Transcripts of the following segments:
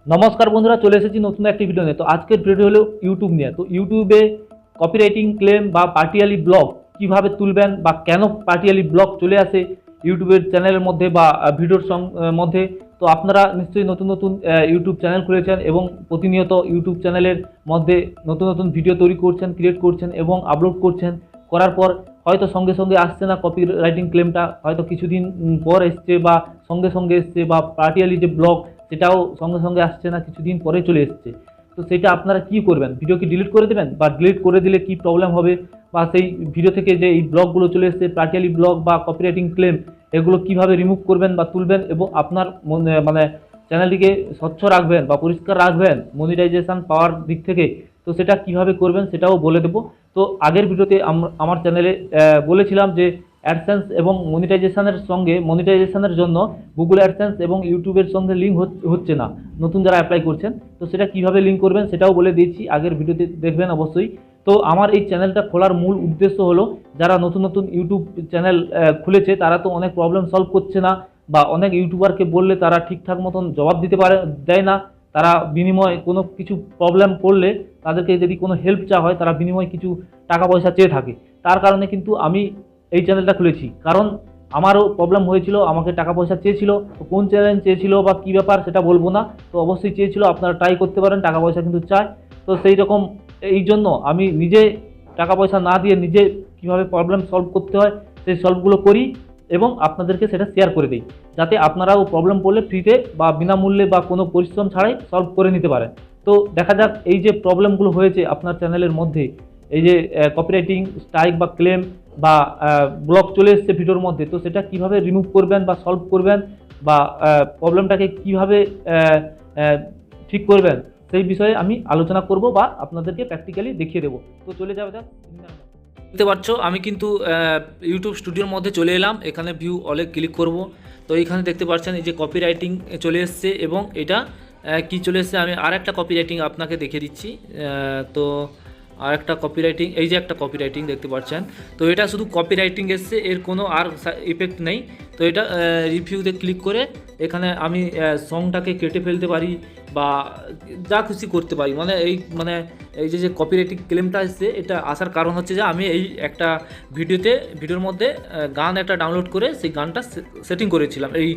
নমস্কার বন্ধুরা, চলে এসেছি নতুন একটি ভিডিও নিয়ে। তো আজকের ভিডিও হলো ইউটিউব নিয়ে। তো ইউটিউবে কপিরাইটিং ক্লেম বা পার্টিয়ালি ব্লগ কিভাবে তুলবেন বা কেন পার্টিয়ালি ব্লগ চলে আসে ইউটিউবের চ্যানেলের মধ্যে বা ভিডিওর মধ্যে। তো আপনারা নিশ্চয়ই নতুন নতুন ইউটিউব চ্যানেল খুলেছেন এবং প্রতিনিয়ত ইউটিউব চ্যানেলের মধ্যে নতুন নতুন ভিডিও তৈরি করছেন, ক্রিয়েট করছেন এবং আপলোড করছেন। করার পর হয়তো সঙ্গে সঙ্গে আসছে না কপিরাইটিং ক্লেমটা, হয়তো কিছুদিন পর এসছে বা সঙ্গে সঙ্গে এসছে, বা পার্টিয়ালি যে ব্লগ সেটাও সঙ্গে সঙ্গে আসছে না, কিছুদিন পরে চলে এসছে। তো সেটা আপনারা কি করবেন? ভিডিও কি ডিলিট করে দেবেন, বা ডিলিট করে দিলে কি প্রবলেম হবে, বা সেই ভিডিও থেকে যে এই ব্লগগুলো চলে এসছে পার্টিয়ালি ব্লগ বা কপিরাইটিং ক্লেম, এগুলো কিভাবে রিমুভ করবেন বা তুলবেন এবং আপনার মানে চ্যানেলটিকে স্বচ্ছ রাখবেন বা পরিষ্কার রাখবেন মনিটাইজেশন পাওয়ার দিক থেকে, তো সেটা কিভাবে করবেন সেটাও বলে দেবো। তো আগের ভিডিওতে আমার চ্যানেলে বলেছিলাম যে অ্যাডসেন্স এবং মনিটাইজেশনের জন্য গুগল অ্যাডসেন্স এবং ইউটিউবের সঙ্গে লিঙ্ক হচ্ছে না নতুন যারা অ্যাপ্লাই করছেন। তো সেটা কিভাবে লিঙ্ক করবেন সেটাও বলে দিয়েছি, আগের ভিডিওতে দেখবেন অবশ্যই। তো আমার এই চ্যানেলটা খোলার মূল উদ্দেশ্য হলো, যারা নতুন নতুন ইউটিউব চ্যানেল খুলেছে তারা তো অনেক প্রবলেম সলভ করছে না, বা অনেক ইউটিউবারকে বললে তারা ঠিকঠাক মতন জবাব দেয় না। তারা বিনিময়ে কোনো কিছু প্রবলেম করলে তাদেরকে যদি কোনো হেল্প চাওয়া হয়, তারা বিনিময়ে কিছু টাকা পয়সা চেয়ে থাকে। তার কারণে কিন্তু আমি এই চ্যানেলটা খুলেছি, কারণ আমারও প্রবলেম হয়েছিল, আমাকে টাকা পয়সা চেয়েছিল। তো কোন চ্যানেল চেয়েছিল বা কী ব্যাপার সেটা বলবো না, তো অবশ্যই চেয়েছিল, আপনারা ট্রাই করতে পারেন, টাকা পয়সা কিন্তু চায়। তো সেই রকম এই জন্য আমি নিজে টাকা পয়সা না দিয়ে নিজে কীভাবে প্রবলেম সলভ করতে হয় সেই সলভগুলো করি এবং আপনাদেরকে সেটা শেয়ার করে দিই, যাতে আপনারাও প্রবলেম পড়লে ফ্রিতে বা বিনামূল্যে বা কোনো পরিশ্রম ছাড়াই সলভ করে নিতে পারেন। তো দেখা যাক এই যে প্রবলেমগুলো হয়েছে আপনার চ্যানেলের মধ্যে, এই যে কপিরাইটিং স্ট্রাইক বা ক্লেম বা ব্লক চলে এসছে ভিডিওর মধ্যে, তো সেটা কিভাবে রিমুভ করবেন বা সলভ করবেন, বা প্রবলেমটাকে কিভাবে ঠিক করবেন সেই বিষয়ে আমি আলোচনা করব বা আপনাদেরকে প্র্যাকটিক্যালি দেখিয়ে দেবো। তো চলে যাওয়া যাক। দেখতে পাচ্ছ আমি কিন্তু ইউটিউব স্টুডিওর মধ্যে চলে এলাম, এখানে ভিউ অলে ক্লিক করব। তো এইখানে দেখতে পাচ্ছেন এই যে কপিরাইটিং চলে এসছে, এবং এটা কি চলে এসছে আমি আর একটা কপিরাইটিং আপনাকে দেখিয়ে দিচ্ছি। তো আর একটা কপিরাইটিং, এই যে একটা কপিরাইটিং দেখতে পাচ্ছেন। তো এটা শুধু কপিরাইটিং এসছে, এর কোনো আর ইফেক্ট নেই। তো এটা রিভিউতে ক্লিক করে এখানে আমি সংটাকে কেটে ফেলতে পারি বা যা খুশি করতে পারি। এই যে কপিরাইটিং ক্লেমটা এসছে, এটা আসার কারণ হচ্ছে যে আমি এই একটা ভিডিওর মধ্যে গান একটা ডাউনলোড করে সেই গানটা সেটিং করেছিলাম এই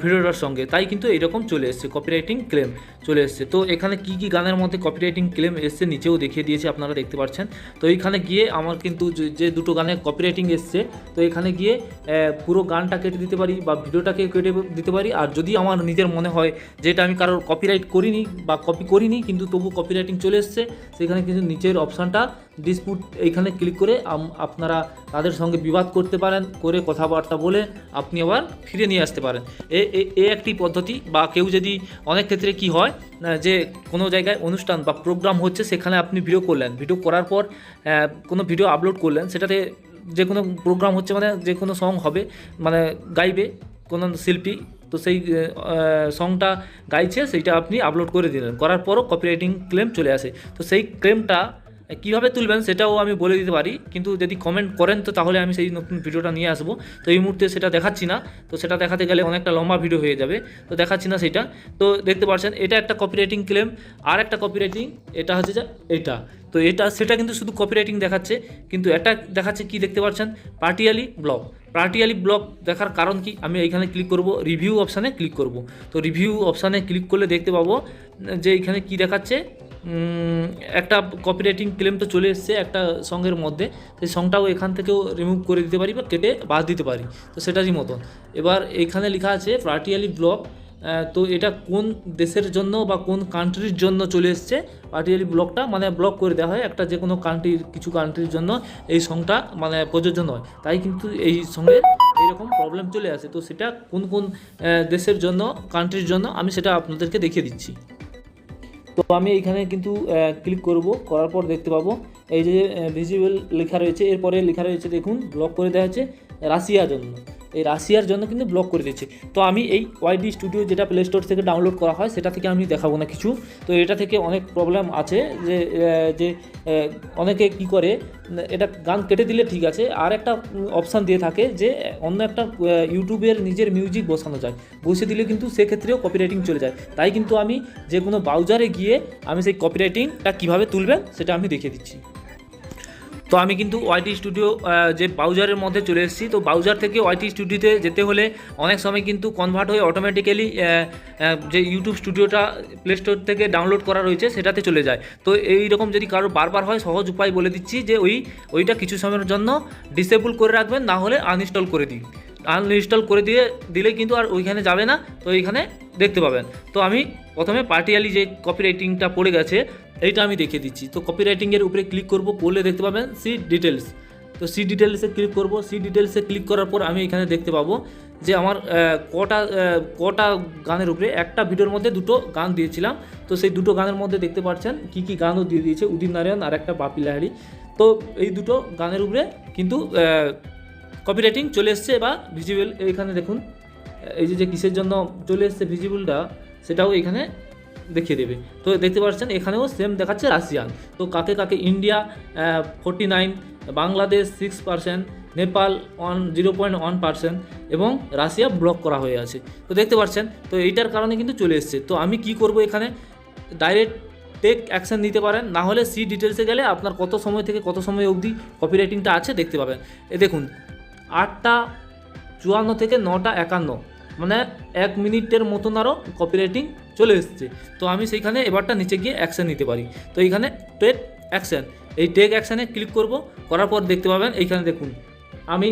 ভিডিওটার সঙ্গে, তাই কিন্তু এইরকম চলে এসছে, কপিরাইটিং ক্লেম চলে এসছে। তো এখানে কি কি গানের মধ্যে কপিরাইটিং ক্লেম এসছে নিচেও দেখিয়ে দিয়েছে, আপনারা দেখতে পাচ্ছেন। তো এইখানে গিয়ে আমার কিন্তু যে দুটো গানে কপিরাইটিং এসছে, তো এখানে গিয়ে পুরো গানটা কেটে দিতে পারি বা ভিডিওটাকে কেটে দিতে পারি। আর যদি আমার নিজের মনে হয় যে এটা আমি কারোর কপিরাইট করিনি বা কপি করিনি কিন্তু তবু কপিরাইটিং চলে এসছে, সেখানে কিন্তু নিচের অপশানটা ডিসপুট, এইখানে ক্লিক করে আপনারা তাদের সঙ্গে বিবাদ করতে পারেন, করে কথাবার্তা বলে আপনি আবার ফিরে নিয়ে আসতে পারেন। এ একটি পদ্ধতি। বা কেউ যদি, অনেক ক্ষেত্রে কি হয় যে কোনো জায়গায় অনুষ্ঠান বা প্রোগ্রাম হচ্ছে, সেখানে আপনি ভিডিও করলেন, ভিডিও করার পর কোনো ভিডিও আপলোড করলেন, সেটাতে যে কোনো প্রোগ্রাম হচ্ছে মানে যে কোনো সং হবে, মানে গাইবে কোনো শিল্পী, তো সেই সংটা গাইছে সেইটা আপনি আপলোড করে দিলেন, করার পরও কপিরাইটিং ক্লেম চলে আসে। তো সেই ক্লেমটা কীভাবে তুলবেন সেটাও আমি বলে দিতে পারি, কিন্তু যদি কমেন্ট করেন তো তাহলে আমি সেই নতুন ভিডিওটা নিয়ে আসবো। তো এই মুহূর্তে সেটা দেখাচ্ছি না, তো সেটা দেখাতে গেলে অনেকটা লম্বা ভিডিও হয়ে যাবে, তো দেখাচ্ছি না সেটা। তো দেখতে পাচ্ছেন এটা একটা কপিরাইটিং ক্লেম। আর একটা কপিরাইটিং, এটা হচ্ছে যে এটা, তো সেটা কিন্তু শুধু কপিরাইটিং দেখাচ্ছে, কিন্তু এটা দেখাচ্ছে কি দেখতে পাচ্ছেন, পার্টিয়ালি ব্লগ দেখার কারণ কি, আমি এইখানে ক্লিক করব, রিভিউ অপশানে ক্লিক করব। তো রিভিউ অপশানে ক্লিক করলে দেখতে পাবো যে এইখানে কি দেখাচ্ছে, একটা কপিরাইটিং ক্লেম তো চলে এসছে একটা সঙ্গের মধ্যে, সেই সংটাও এখান থেকেও রিমুভ করে দিতে পারি বা কেটে বাদ দিতে পারি, তো সেটারই মতন। এবার এইখানে লেখা আছে পার্টিয়ালি ব্লগ, তো এটা কোন দেশের জন্য বা কোন কান্ট্রির জন্য চলে এসছে পার্টিয়ালি ব্লকটা, মানে ব্লক করে দেওয়া হয় একটা যে কোনো কান্ট্রির, কিছু কান্ট্রির জন্য এই সংটা মানে প্রযোজ্য নয়, তাই কিন্তু এই সঙ্গে এইরকম প্রবলেম চলে আসে। তো সেটা কোন কোন দেশের জন্য, কান্ট্রির জন্য, আমি সেটা আপনাদেরকে দেখিয়ে দিচ্ছি। তো আমি এইখানে কিন্তু ক্লিক করব, করার পর দেখতে পাবো এই যে ভিজিবল লেখা রয়েছে, এরপরে লেখা রয়েছে দেখুন ব্লক করে দেওয়া হচ্ছে রাশিয়ার জন্য। এই রাশিয়ার জন্য কিন্তু ব্লক করে দিচ্ছে। তো আমি এই ওয়াইডি স্টুডিও যেটা প্লে স্টোর থেকে ডাউনলোড করা হয় সেটা থেকে আমি দেখাবো না কিছু। তো এটা থেকে অনেক প্রবলেম আছে যে অনেকে কি করে, এটা গান কেটে দিলে ঠিক আছে, আর একটা অপশান দিয়ে থাকে যে অন্য একটা ইউটিউবের নিজের মিউজিক বসানো যায়, বসে দিলে কিন্তু সেক্ষেত্রেও কপিরাইটিং চলে যায়। তাই কিন্তু আমি যে কোনো ব্রাউজারে গিয়ে আমি সেই কপিরাইটিংটা কীভাবে তুলবেন সেটা আমি দেখিয়ে দিচ্ছি। তো আমি কিন্তু ওয়াইটি স্টুডিও যে ব্রাউজারের মধ্যে চলে এসেছি। তো ব্রাউজার থেকে ওয়াইটি স্টুডিওতে যেতে হলে অনেক সময় কিন্তু কনভার্ট হয়ে অটোমেটিক্যালি যে ইউটিউব স্টুডিওটা প্লে স্টোর থেকে ডাউনলোড করা রয়েছে সেটাতে চলে যায়। তো এই রকম যদি কারো বারবার হয়, সহজ উপায় বলে দিচ্ছি যে ওইটা কিছু সময়ের জন্য ডিসেবল করে রাখবেন, না হলে আনইনস্টল করে দিন। আনইনস্টল করে দিলে কিন্তু আর ওইখানে যাবে না, তো এইখানে দেখতে পাবেন। তো আমি প্রথমে পার্টিয়ালি যে কপিরাইটিংটা পড়ে গেছে এইটা আমি দেখিয়ে দিচ্ছি। তো কপিরাইটিংয়ের উপরে ক্লিক করব, করলে দেখতে পাবেন সি ডিটেলস। তো সি ডিটেলসে ক্লিক করব। সি ডিটেলসে ক্লিক করার পর আমি এখানে দেখতে পাবো যে আমার কটা গানের উপরে, একটা ভিডিওর মধ্যে দুটো গান দিয়েছিলাম। তো সেই দুটো গানের মধ্যে দেখতে পাচ্ছেন কী কী গানও দিয়ে দিয়েছে, উদিত নারায়ণ আর একটা বাপি লাহিড়ী। তো এই দুটো গানের উপরে কিন্তু কপিরাইটিং চলে এসছে বা ভিজিবল। এখানে দেখুন এই যে কিসের জন্য চলে এসছে ভিজিবলটা সেটাও এখানে দেখিয়ে দেবে। তো দেখতে পাচ্ছেন এখানেও সেম দেখাচ্ছে রাশিয়ান। তো কাকে কাকে, ইন্ডিয়া 49, বাংলাদেশ 6%, নেপাল 0.1% এবং রাশিয়া ব্লক করা হয়ে আছে। তো দেখতে পাচ্ছেন, তো এইটার কারণে কিন্তু চলে এসছে। তো আমি কি করব, এখানে ডাইরেক্ট টেক অ্যাকশন নিতে পারেন, না হলে সি ডিটেলসে গেলে আপনার কত সময় থেকে কত সময় অবধি কপিরাইটিংটা আছে দেখতে পাবেন। এ দেখুন 8:54 থেকে 9:51, মানে 1 মিনিটের মতন আরও কপিরাইটিং চলে এসছে। তো আমি সেইখানে এবারটা নিচে গিয়ে অ্যাকশান নিতে পারি। তো এইখানে টেক অ্যাকশান, এই টেক অ্যাকশানে ক্লিক করব। করার পর দেখতে পাবেন এইখানে দেখুন আমি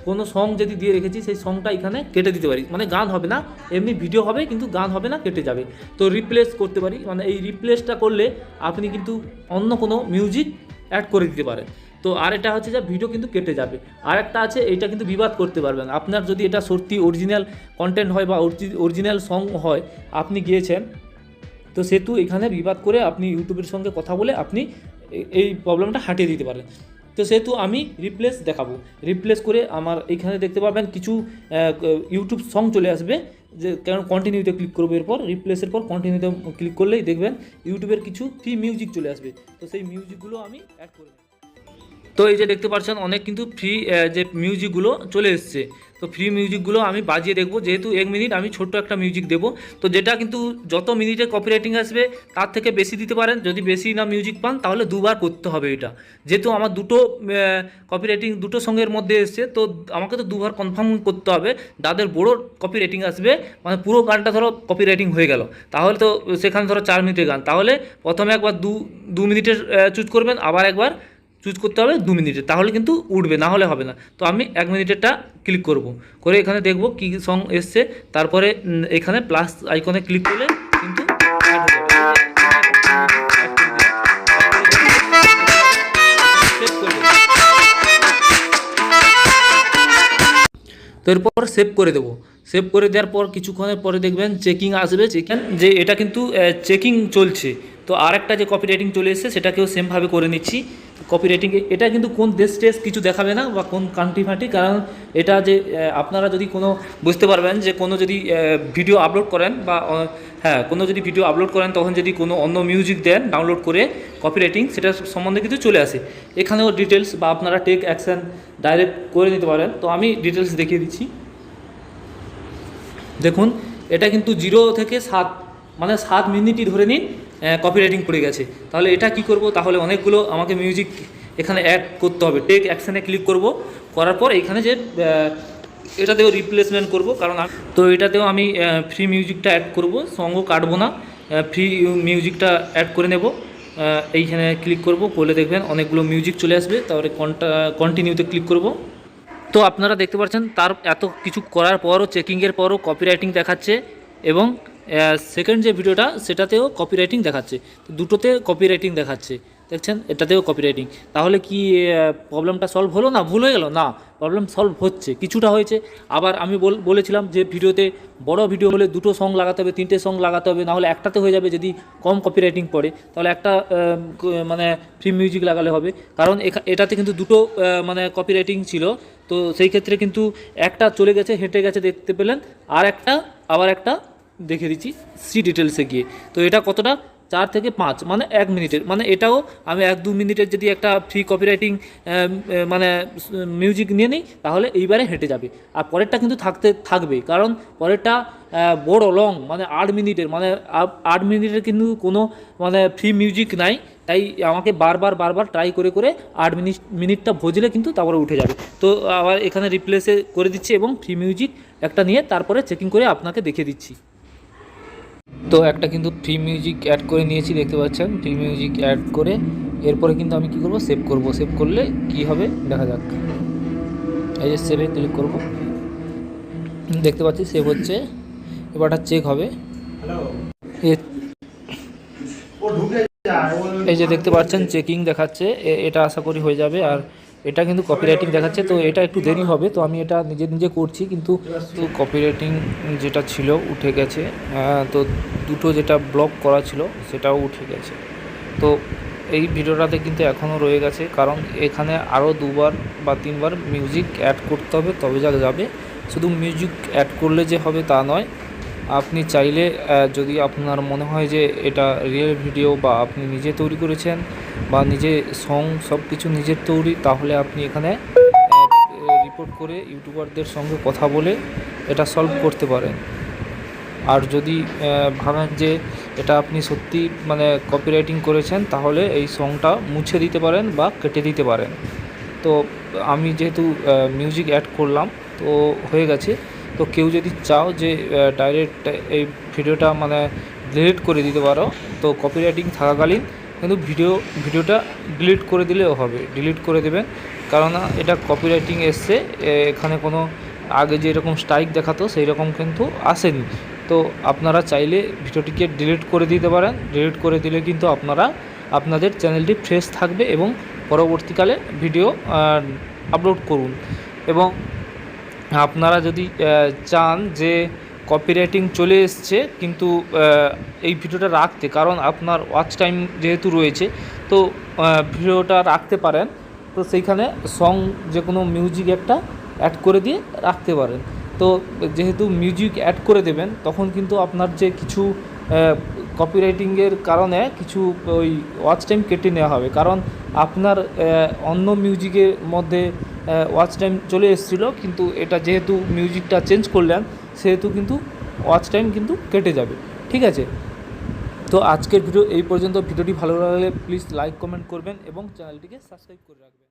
কোনো সং যদি দিয়ে রেখেছি সেই সংটা এখানে কেটে দিতে পারি, মানে গান হবে না, এমনি ভিডিও হবে কিন্তু গান হবে না, কেটে যাবে। তো রিপ্লেস করতে পারি, মানে এই রিপ্লেসটা করলে আপনি কিন্তু অন্য কোনো মিউজিক অ্যাড করে দিতে পারেন। তো আর এটা হচ্ছে যে ভিডিও কিন্তু কেটে যাবে। আর একটা আছে, এইটা কিন্তু বিবাদ করতে পারবেন। আপনার যদি এটা সত্যি অরিজিনাল কন্টেন্ট হয় বা অরিজিনাল সং হয়, আপনি গিয়েছেন, তো সেহেতু এখানে বিবাদ করে আপনি ইউটিউবের সঙ্গে কথা বলে আপনি এই প্রবলেমটা হাটিয়ে দিতে পারেন। তো সেহেতু আমি রিপ্লেস দেখাবো। রিপ্লেস করে আমার এইখানে দেখতে পাবেন কিছু ইউটিউব সং চলে আসবে, যে কারণ কন্টিনিউতে ক্লিক করবো। এরপর রিপ্লেসের পর কন্টিনিউতে ক্লিক করলেই দেখবেন ইউটিউবের কিছু ফ্রি মিউজিক চলে আসবে। তো সেই মিউজিকগুলো আমি অ্যাড করে দেব। তো এই যে দেখতে পাচ্ছেন অনেক কিন্তু ফ্রি যে মিউজিকগুলো চলে এসছে। তো ফ্রি মিউজিকগুলো আমি বাজিয়ে দেখব, যেহেতু 1 মিনিট আমি ছোট্ট একটা মিউজিক দেবো। তো যেটা কিন্তু যত মিনিটে কপিরাইটিং আসবে তার থেকে বেশি দিতে পারেন। যদি বেশি না মিউজিক পান তাহলে দুবার করতে হবে এটা, যেহেতু আমার দুটো কপিরাইটিং দুটো সঙ্গের মধ্যে এসছে, তো আমাকে তো দুবার কনফার্ম করতে হবে। যাদের বড় কপিরাইটিং আসবে, মানে পুরো গানটা ধরো কপিরাইটিং হয়ে গেল, তাহলে তো সেখানে ধরো 4 মিনিটের গান, তাহলে প্রথমে একবার 2 মিনিটের চুজ করবেন, আবার একবার চুজ করতে হবে 2 মিনিটের, তাহলে কিন্তু উঠবে, না হলে হবে না। তো আমি 1 মিনিটেরটা ক্লিক করব, করে এখানে দেখব কী সং এসছে। তারপরে এখানে প্লাস আইকনে ক্লিক করলে কিন্তু অ্যাড হয়ে যাবে। তো এরপর সেভ করে দেবো। সেভ করে দেওয়ার পর কিছুক্ষণের পরে দেখবেন চেকিং আসবে, চেকিং যে এটা কিন্তু চেকিং চলছে। তো আর একটা যে কপিরাইটিং চলে এসেছে সেটাকেও সেমভাবে করে নিচ্ছি। কপিরাইটিং এটা কিন্তু কোন দেশ টেস কিছু দেখাবে না, বা কোন কান্ট্রি ফান্ট্রি, কারণ এটা যে আপনারা যদি কোনো বুঝতে পারবেন যে কোনো যদি ভিডিও আপলোড করেন বা কোনো যদি ভিডিও আপলোড করেন, তখন যদি কোনো অন্য মিউজিক দেন ডাউনলোড করে কপিরাইটিং, সেটা সম্বন্ধে কিন্তু চলে আসে। এখানেও ডিটেলস বা আপনারা টেক অ্যাকশান ডাইরেক্ট করে নিতে পারেন। তো আমি ডিটেলস দেখিয়ে দিচ্ছি। দেখুন এটা কিন্তু 0 থেকে 7, মানে 7 মিনিটই ধরে নিন কপিরাইটিং পড়ে গেছে। তাহলে এটা কি করব, তাহলে অনেকগুলো আমাকে মিউজিক এখানে অ্যাড করতে হবে। টেক অ্যাকশানে ক্লিক করব, করার পর এখানে যে এটাতেও রিপ্লেসমেন্ট করব, কারণ তো এটাতেও আমি ফ্রি মিউজিকটা অ্যাড করব, সঙ্গও কাটবো না, ফ্রি মিউজিকটা অ্যাড করে নেব। এইখানে ক্লিক করব, করলে দেখবেন অনেকগুলো মিউজিক চলে আসবে। তারপরে কন্টিনিউতে ক্লিক করব। তো আপনারা দেখতে পাচ্ছেন তার এত কিছু করার পরও, চেকিংয়ের পরও কপিরাইটিং দেখাচ্ছে, এবং সেকেন্ড যে ভিডিওটা সেটাতেও কপিরাইটিং দেখাচ্ছে। তো দুটোতে কপিরাইটিং দেখাচ্ছে। দেখছেন এটাতেও কপিরাইটিং। তাহলে কি প্রবলেমটা সলভ হলো না, ভুল হয়ে গেল? না, প্রবলেম সলভ হচ্ছে, কিছুটা হয়েছে। আবার আমি বলেছিলাম যে ভিডিওতে বড় ভিডিও হলে 2টো সং লাগাতে হবে, 3টে সং লাগাতে হবে, নাহলে একটাতে হয়ে যাবে। যদি কম কপিরাইটিং পড়ে তাহলে একটা মানে ফ্রি মিউজিক লাগালে হবে। কারণ এটাতে কিন্তু 2টো মানে কপিরাইটিং ছিল, তো সেই ক্ষেত্রে কিন্তু একটা চলে গেছে, হেঁটে গেছে দেখতে পেলেন, আর আবার একটা দেখে দিচ্ছি সি ডিটেলসে গিয়ে। তো এটা কতটা, 4 থেকে 5 মানে 1 মিনিটের, মানে এটাও আমি 1-2 মিনিটের যদি একটা ফ্রি কপিরাইটিং মানে মিউজিক নিয়ে নিই তাহলে এইবারে হেঁটে যাবে। আর পরেরটা কিন্তু থাকবে, কারণ পরেরটা বড় লং, মানে 8 মিনিটের, মানে 8 মিনিটের কিন্তু কোনো মানে ফ্রি মিউজিক নাই। তাই আমাকে বারবার ট্রাই করে 8 মিনিটটা ভজলে কিন্তু তারপরে উঠে যাবে। তো আবার এখানে রিপ্লেসে করে দিচ্ছি এবং ফ্রি মিউজিক একটা নিয়ে তারপরে চেকিং করে আপনাকে দেখিয়ে দিচ্ছি। তো একটা কিন্তু ফ্রি মিউজিক অ্যাড করে নিয়েছি, দেখতে পাচ্ছেন। ফ্রি মিউজিক অ্যাড করে এরপরে কিন্তু আমি কি করব, সেভ করব। সেভ করলে কি হবে দেখা যাক। এই যে সেভে ক্লিক করব, দেখতে পাচ্ছি সেভ হচ্ছে। এবারটা চেক হবে। এই যে দেখতে পাচ্ছেন চেকিং দেখাচ্ছে, এটা আশা করি হয়ে যাবে। আর এটা কিন্তু কপিরাইটিং দেখাচ্ছে, তো এটা একটু দেরি হবে। তো আমি এটা নিজে করছি, কিন্তু কপিরাইটিং যেটা ছিল উঠে গেছে। তো 2টো যেটা ব্লক করা ছিল সেটাও উঠে গেছে। তো এই ভিডিওটাতে কিন্তু এখনও রয়ে গেছে, কারণ এখানে আরও 2বার বা 3বার মিউজিক অ্যাড করতে হবে, তবে যা যাবে। শুধু মিউজিক অ্যাড করলে যে হবে তা নয়, আপনি চাইলে যদি আপনার মনে হয় যে এটা রিয়েল ভিডিও বা আপনি নিজে তৈরি করেছেন বা নিজে সং সব কিছু নিজের তৈরি, তাহলে আপনি এখানে রিপোর্ট করে ইউটিউবারদের সঙ্গে কথা বলে এটা সলভ করতে পারেন। আর যদি ভাবেন যে এটা আপনি সত্যি মানে কপিরাইটিং করেছেন, তাহলে এই সংটা মুছে দিতে পারেন বা কেটে দিতে পারেন। তো আমি যেহেতু মিউজিক অ্যাড করলাম, তো হয়ে গেছে। তো কেউ যদি চাও যে ডাইরেক্ট এই ভিডিওটা মানে ডিলিট করে দিতে পারো, তো কপিরাইটিং থাকাকালীন কিন্তু ভিডিওটা ডিলিট করে দিলেও হবে, ডিলিট করে দেবেন। কারণ এটা কপিরাইটিং এসছে, এখানে কোনো আগে যেরকম স্ট্রাইক দেখাতো সেই রকম কিন্তু আসেনি। তো আপনারা চাইলে ভিডিওটিকে ডিলিট করে দিতে পারেন। ডিলিট করে দিলে কিন্তু আপনাদের চ্যানেলটি ফ্রেশ থাকবে এবং পরবর্তীকালে ভিডিও আপলোড করুন। এবং আপনারা যদি চান যে কপিরাইটিং চলে এসছে কিন্তু এই ভিডিওটা রাখতে, কারণ আপনার ওয়াচ টাইম যেহেতু রয়েছে, তো ভিডিওটা রাখতে পারেন। তো সেইখানে সং যে কোনো মিউজিক একটা অ্যাড করে দিয়ে রাখতে পারেন। তো যেহেতু মিউজিক অ্যাড করে দেবেন, তখন কিন্তু আপনার যে কিছু কপিরাইটিংয়ের কারণে কিছু ওই ওয়াচ টাইম কেটে নেওয়া হবে, কারণ আপনার অন্য মিউজিকের মধ্যে ওয়াচ টাইম চলে এসেছিলো, কিন্তু এটা যেহেতু মিউজিকটা চেঞ্জ করলেন সেহেতু কিন্তু ওয়াচ টাইম কিন্তু কেটে যাবে। ঠিক আছে, তো আজকের ভিডিও এই পর্যন্ত। ভিডিওটি ভালো লাগলে প্লিজ লাইক কমেন্ট করবেন এবং চ্যানেলটিকে সাবস্ক্রাইব করে রাখবেন।